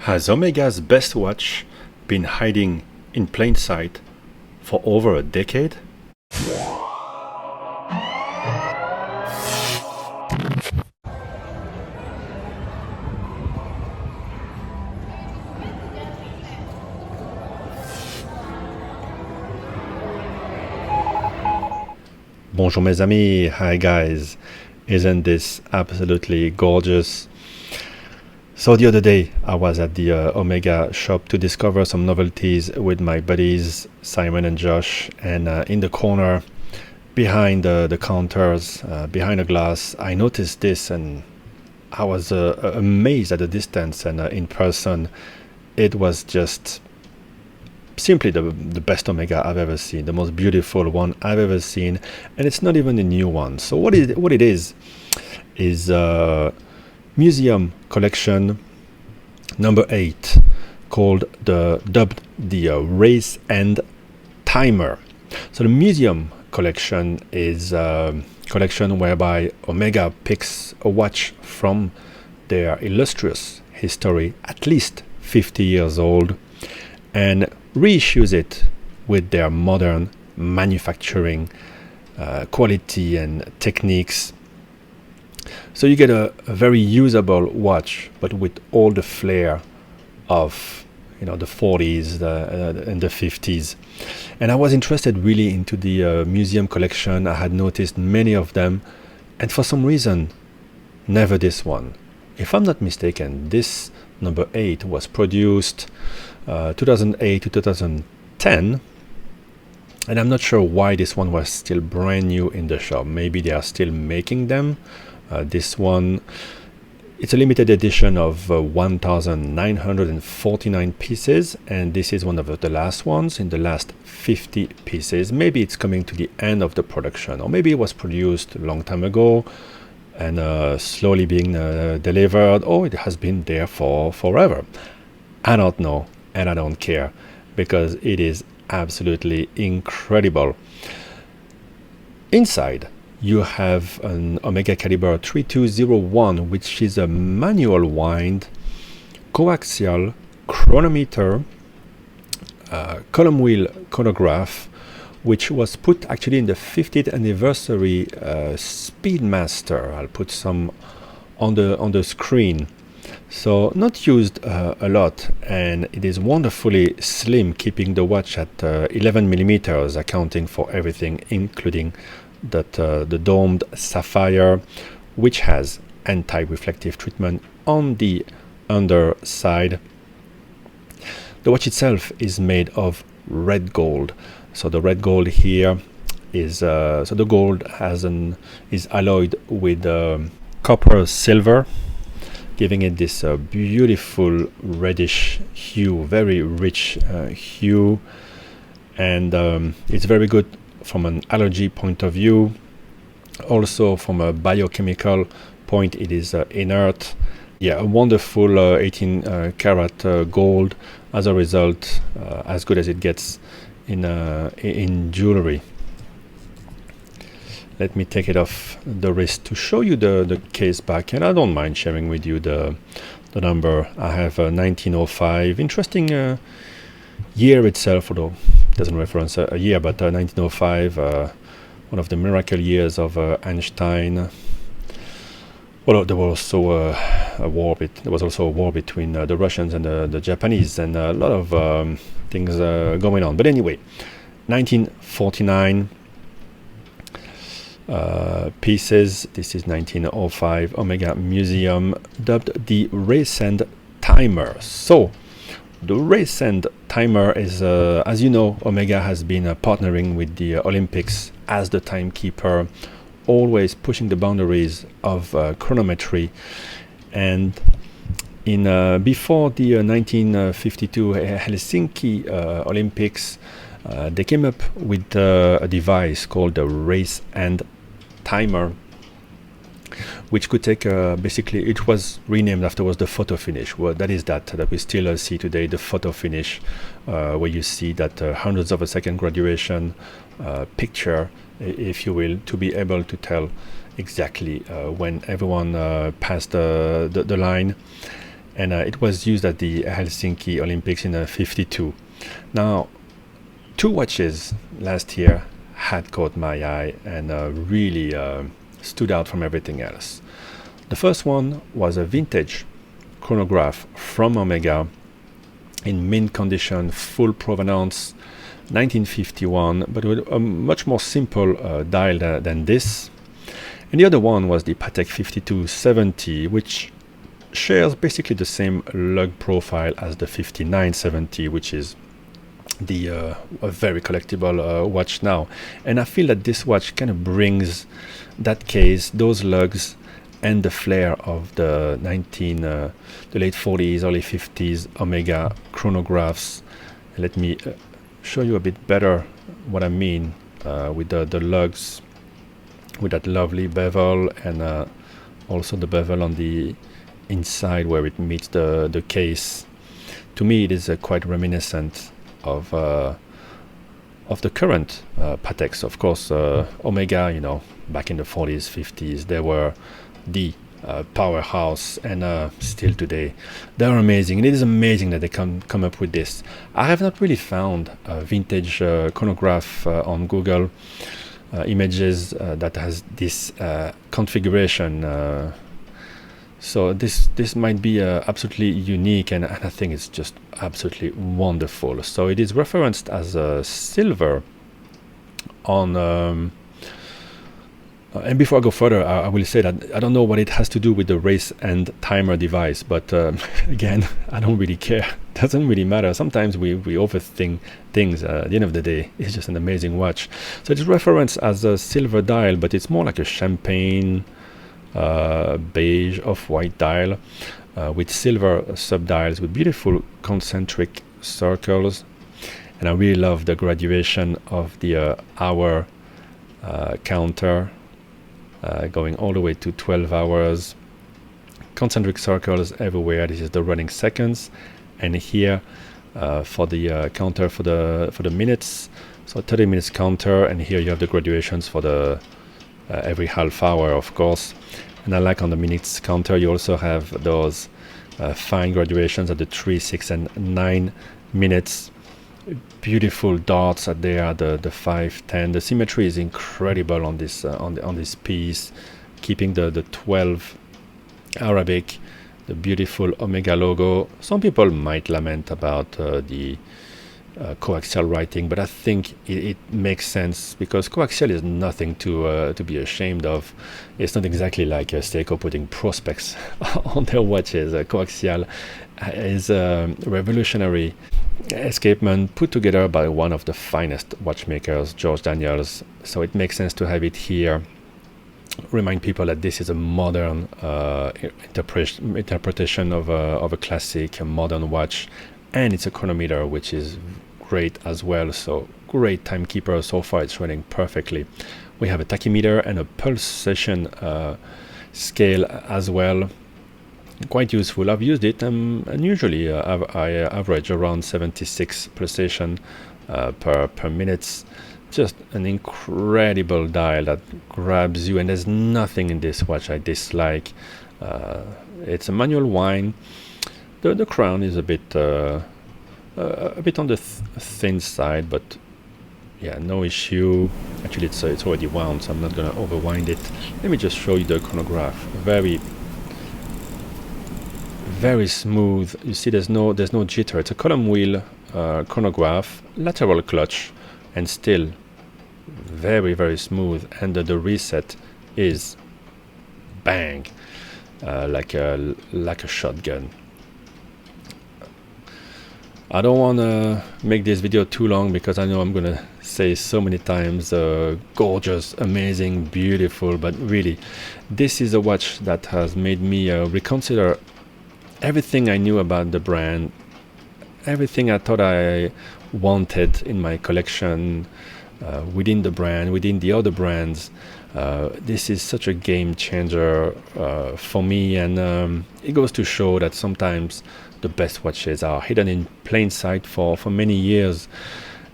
Has Omega's best watch been hiding in plain sight for over a decade? Bonjour mes amis, hi guys, isn't this absolutely gorgeous? So the other day I was at the Omega shop to discover some novelties with my buddies Simon and Josh, and in the corner behind the counters, behind a glass, I noticed this and I was amazed at the distance, and in person it was just simply the best Omega I've ever seen, the most beautiful one I've ever seen, and it's not even a new one. So what it is museum collection number 8, called dubbed the Racend Timer. So the museum collection is a collection whereby Omega picks a watch from their illustrious history, at least 50 years old, and reissues it with their modern manufacturing quality and techniques. So you get a very usable watch, but with all the flair of the 40s and the 50s. And I was interested really into the museum collection. I had noticed many of them, and for some reason, never this one. If I'm not mistaken, this number 8 was produced 2008 to 2010, and I'm not sure why this one was still brand new in the shop. Maybe they are still making them. This one, it's a limited edition of 1,949 pieces, and this is one of the last ones in the last 50 pieces. Maybe it's coming to the end of the production, or maybe it was produced a long time ago and slowly being delivered, or it has been there for forever. I don't know, and I don't care, because it is absolutely incredible. Inside you have an Omega Caliber 3201, which is a manual wind, coaxial chronometer, column wheel chronograph, which was put actually in the 50th anniversary Speedmaster. I'll put some on the screen. So not used a lot, and it is wonderfully slim, keeping the watch at 11 millimeters, accounting for everything, including that the domed sapphire, which has anti-reflective treatment on the underside. The watch itself is made of red gold. So the red gold here is so the gold is alloyed with copper silver, giving it this beautiful reddish hue, very rich hue, and it's very good from an allergy point of view. Also from a biochemical point, it is inert. A wonderful 18 karat gold. As a result, as good as it gets in jewelry. Let me take it off the wrist to show you the case back, and I don't mind sharing with you the number. I have 1905. Interesting year itself, although it doesn't reference a year, but 1905, one of the miracle years of Einstein. Well, there was also a war. There was also a war between the Russians and the Japanese, and a lot of things going on. But anyway, 1949 pieces. This is 1905 Omega Museum, dubbed the Racend Timer. So the Racend Timer is, as you know, Omega has been partnering with the Olympics as the timekeeper, always pushing the boundaries of chronometry. And in before the 1952 Helsinki Olympics, they came up with a device called the Racend Timer, which could take basically, it was renamed afterwards the photo finish. Well, that is that we still see today, the photo finish, where you see that hundreds of a second graduation picture, if you will, to be able to tell exactly when everyone passed the line. and it was used at the Helsinki Olympics in '52. Now, two watches last year had caught my eye and really stood out from everything else. The first one was a vintage chronograph from Omega in mint condition, full provenance, 1951, but with a much more simple dial than this. And the other one was the Patek 5270, which shares basically the same lug profile as the 5970, which is the a very collectible watch now. And I feel that this watch kind of brings that case, those lugs, and the flair of the late 40s, early 50s Omega chronographs. Let me show you a bit better what I mean with the lugs, with that lovely bevel, and also the bevel on the inside where it meets the case. To me, it is quite reminiscent of the current Pateks. Of course, Omega, back in the 40s, 50s, they were the powerhouse, and still today they're amazing. And it is amazing that they come up with this. I have not really found a vintage chronograph on Google images that has this configuration, so this might be absolutely unique, and I think it's just absolutely wonderful. So it is referenced as a silver on and before I go further, I will say that I don't know what it has to do with the Racend Timer device, but again, I don't really care. It doesn't really matter. Sometimes we overthink things. At the end of the day, it's just an amazing watch. So it's referenced as a silver dial, but it's more like a champagne beige off-white dial with silver subdials with beautiful concentric circles. And I really love the graduation of the hour counter, going all the way to 12 hours, concentric circles everywhere. This is the running seconds, and here for the counter for the minutes, so 30 minutes counter, and here you have the graduations for the every half hour, of course. And I like on the minutes counter you also have those fine graduations at the 3, 6, and 9 minutes. Beautiful dots at there, the 5, 10. The symmetry is incredible on this on this piece, keeping the 12 Arabic, the beautiful Omega logo. Some people might lament about the coaxial writing, but I think it makes sense, because coaxial is nothing to be ashamed of. It's not exactly like Seiko putting prospects on their watches. Coaxial is a revolutionary escapement put together by one of the finest watchmakers, George Daniels. So it makes sense to have it here. Remind people that this is a modern interpretation of a classic, a modern watch, and it's a chronometer, which is great as well. So great timekeeper. So far it's running perfectly. We have a tachymeter and a pulsation scale as well. Quite useful. I've used it, and usually I average around 76 pulsation per minute. Just an incredible dial that grabs you, and there's nothing in this watch I dislike. It's a manual wind. The crown is a bit on the thin side, but yeah, no issue. Actually, it's already wound, so I'm not gonna overwind it. Let me just show you the chronograph. Very smooth. You see, there's no jitter. It's a column wheel chronograph, lateral clutch, and still very, very smooth. And the reset is bang, like a shotgun. I don't want to make this video too long, because I know I'm gonna say so many times gorgeous, amazing, beautiful, but really this is a watch that has made me reconsider everything I knew about the brand, everything I thought I wanted in my collection, within the brand, within the other brands. This is such a game changer for me, and it goes to show that sometimes the best watches are hidden in plain sight for many years,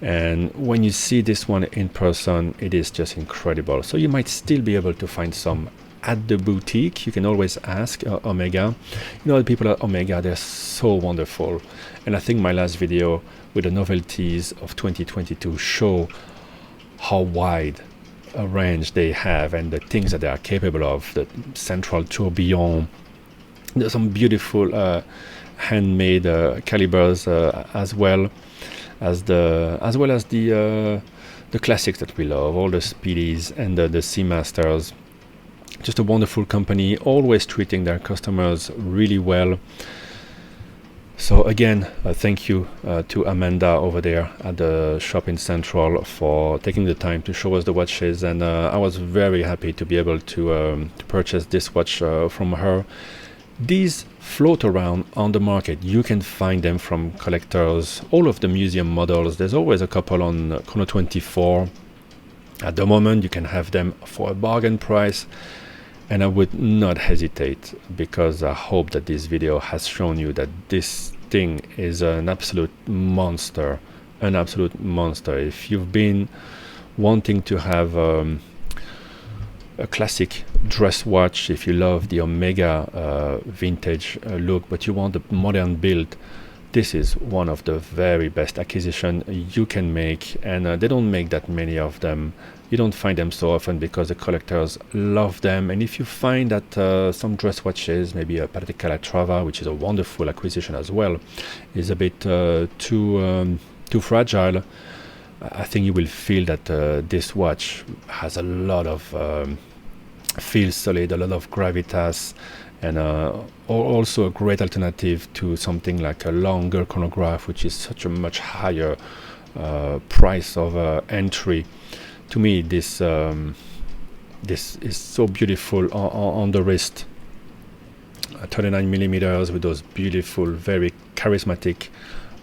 and when you see this one in person, it is just incredible. So you might still be able to find some at the boutique, you can always ask Omega. The people at Omega, they're so wonderful. And I think my last video with the novelties of 2022 show how wide a range they have and the things that they are capable of. The central tourbillon, there's some beautiful handmade calibers as well as the classics that we love, all the Speedies and the Seamasters. Just a wonderful company, always treating their customers really well. So again, thank you to Amanda over there at the shop in Central for taking the time to show us the watches, and I was very happy to be able to purchase this watch from her. These float around on the market. You can find them from collectors, all of the museum models. There's always a couple on Chrono 24. At the moment, you can have them for a bargain price. And I would not hesitate, because I hope that this video has shown you that this thing is an absolute monster. If you've been wanting to have a classic dress watch, if you love the Omega vintage look, but you want a modern build, this is one of the very best acquisition you can make, and they don't make that many of them. You don't find them so often because the collectors love them. And if you find that some dress watches, maybe a Patek Calatrava, which is a wonderful acquisition as well, is a bit too fragile, I think you will feel that this watch has a lot of feels solid, a lot of gravitas, and also a great alternative to something like a longer chronograph, which is such a much higher price of entry. To me, this is so beautiful on the wrist. 39 millimeters with those beautiful, very charismatic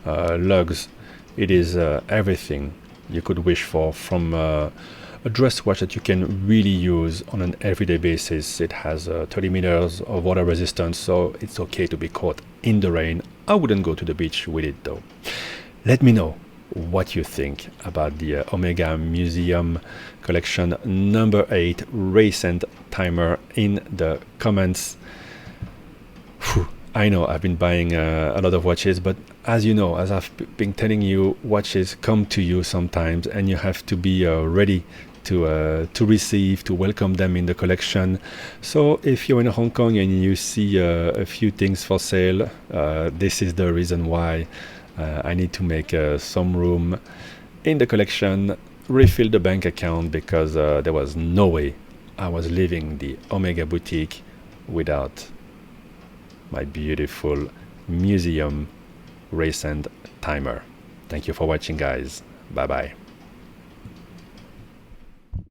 lugs. It is everything you could wish for from a dress watch that you can really use on an everyday basis. It has 30 meters of water resistance, so it's okay to be caught in the rain. I wouldn't go to the beach with it though. Let me know what you think about the Omega Museum Collection number 8 Racend Timer in the comments. Whew. I know I've been buying a lot of watches, but as you know, as I've been telling you, watches come to you sometimes, and you have to be ready to receive, to welcome them in the collection. So if you're in Hong Kong and you see a few things for sale, this is the reason why I need to make some room in the collection, refill the bank account, because there was no way I was leaving the Omega boutique without my beautiful museum Racend Timer. Thank you for watching, guys. Bye bye.